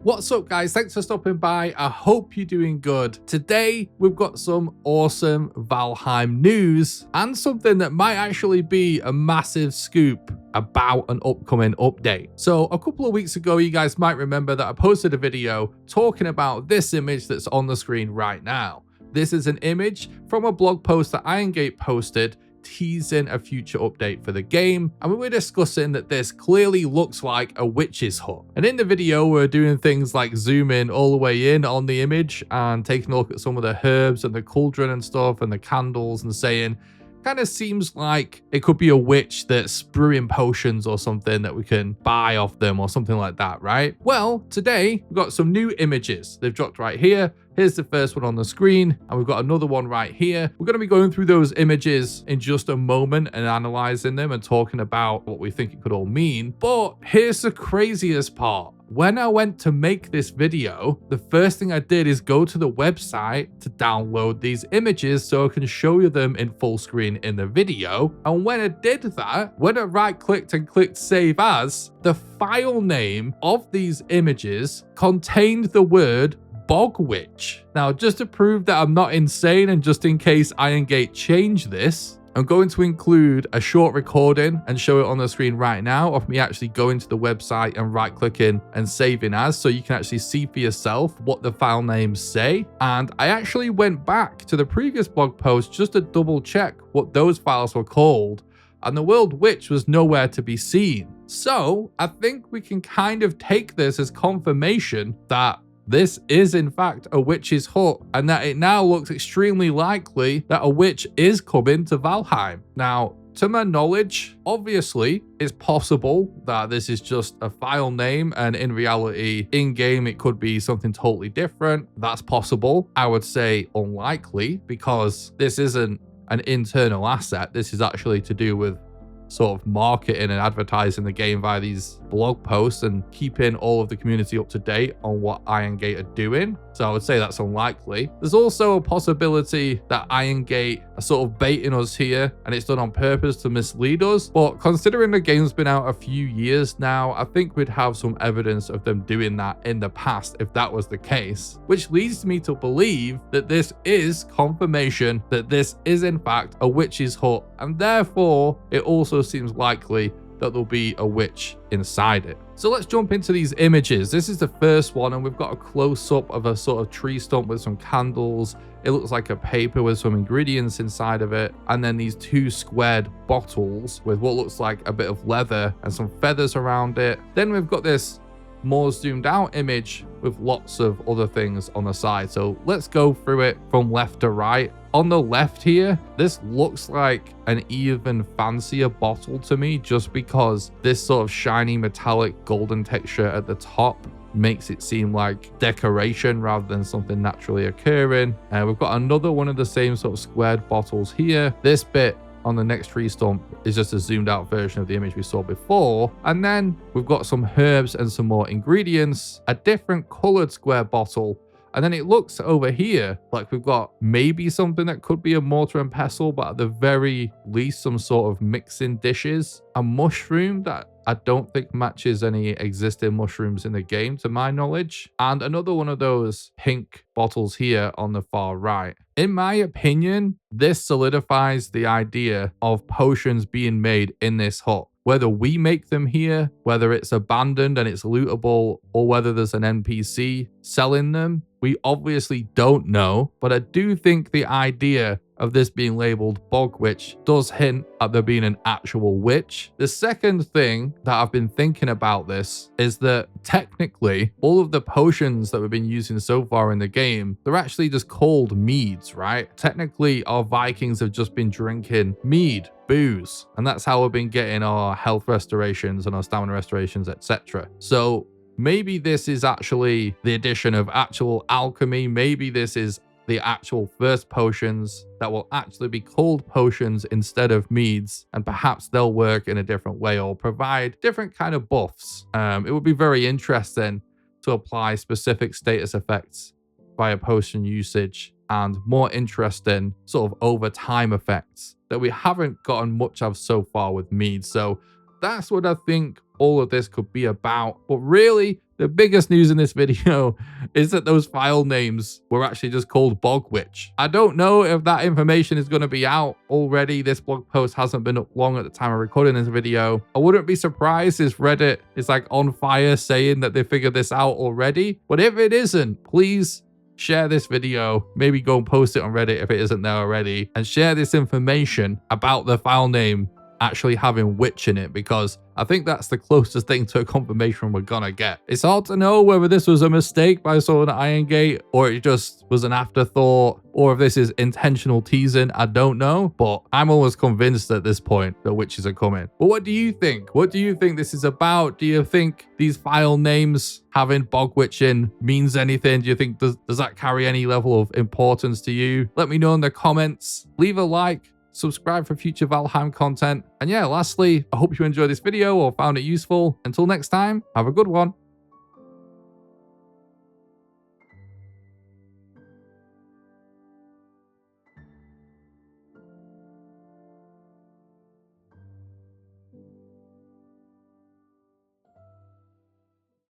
What's up, guys? Thanks for stopping by. I hope you're doing good. Today, we've got some awesome Valheim news and something that might actually be a massive scoop about an upcoming update. So a couple of weeks ago, you guys might remember that I posted a video talking about this image that's on the screen right now. This is an image from a blog post that IronGate posted teasing a future update for the game, and we were discussing that this clearly looks like a witch's hut. And in the video, we're doing things like zooming all the way in on the image and taking a look at some of the herbs and the cauldron and stuff and the candles and saying, kind of seems like it could be a witch that's brewing potions or something that we can buy off them or something like that, right? Well, today we've got some new images. They've dropped right here. Here's the first one on the screen, and we've got another one right here. We're going to be going through those images in just a moment and analyzing them and talking about what we think it could all mean. But here's the craziest part. When I went to make this video, the first thing I did is go to the website to download these images so I can show you them in full screen in the video. And when I did that, when I right-clicked and clicked Save As, the file name of these images contained the word Bog Witch. Now, just to prove that I'm not insane and just in case IronGate changed this, I'm going to include a short recording and show it on the screen right now of me actually going to the website and right-clicking and saving as, so you can actually see for yourself what the file names say. And I actually went back to the previous blog post just to double check what those files were called, and the word witch was nowhere to be seen. So I think we can kind of take this as confirmation that this is in fact a witch's hut, and that it now looks extremely likely that a witch is coming to Valheim. Now, to my knowledge, obviously, it's possible that this is just a file name, and in reality, in-game, it could be something totally different. That's possible. I would say unlikely, because this isn't an internal asset. This is actually to do with sort of marketing and advertising the game via these blog posts and keeping all of the community up to date on what IronGate are doing. So I would say that's unlikely. There's also a possibility that IronGate are sort of baiting us here and it's done on purpose to mislead us. But considering the game's been out a few years now, I think we'd have some evidence of them doing that in the past if that was the case, which leads me to believe that this is confirmation that this is in fact a witch's hut, and therefore it also seems likely that there'll be a witch inside it. So let's jump into these images. This is the first one, and we've got a close-up of a sort of tree stump with some candles. It looks like a paper with some ingredients inside of it, and then these two squared bottles with what looks like a bit of leather and some feathers around it. Then we've got this more zoomed out image with lots of other things on the side. So let's go through it from left to right. On the left here, this looks like an even fancier bottle to me, just because this sort of shiny metallic golden texture at the top makes it seem like decoration rather than something naturally occurring. We've got another one of the same sort of squared bottles here. This bit on the next tree stump is just a zoomed out version of the image we saw before. And then we've got some herbs and some more ingredients, a different colored square bottle. And then it looks over here like we've got maybe something that could be a mortar and pestle, but at the very least some sort of mixing dishes. A mushroom that I don't think matches any existing mushrooms in the game to my knowledge. And another one of those pink bottles here on the far right. In my opinion, this solidifies the idea of potions being made in this hut. Whether we make them here, whether it's abandoned and it's lootable, or whether there's an NPC selling them, we obviously don't know. But I do think the idea of this being labeled Bog Witch does hint at there being an actual witch. The second thing that I've been thinking about this is that technically all of the potions that we've been using so far in the game, they're actually just called meads, right? Technically, our Vikings have just been drinking mead, booze, and that's how we've been getting our health restorations and our stamina restorations, etc. So maybe this is actually the addition of actual alchemy. Maybe this is the actual first potions that will actually be called potions instead of meads, and perhaps they'll work in a different way or provide different kind of buffs. It would be very interesting to apply specific status effects via potion usage and more interesting sort of over time effects that we haven't gotten much of so far with mead. So that's what I think all of this could be about. But really, the biggest news in this video is that those file names were actually just called Bog Witch. I don't know if that information is going to be out already. This blog post hasn't been up long at the time of recording this video. I wouldn't be surprised if Reddit is like on fire saying that they figured this out already. But if it isn't, please share this video, maybe go and post it on Reddit if it isn't there already, and share this information about the file name actually having witch in it, because I think that's the closest thing to a confirmation we're gonna get. It's hard to know whether this was a mistake by someone at Iron Gate, or it just was an afterthought, or if this is intentional teasing. I don't know, but I'm almost convinced at this point that witches are coming. But what do you think? What do you think this is about? Do you think these file names having bog witch in means anything? Do you think does that carry any level of importance to you? Let me know in the comments. Leave a like, subscribe for future Valheim content. And yeah, lastly, I hope you enjoyed this video or found it useful. Until next time, have a good one.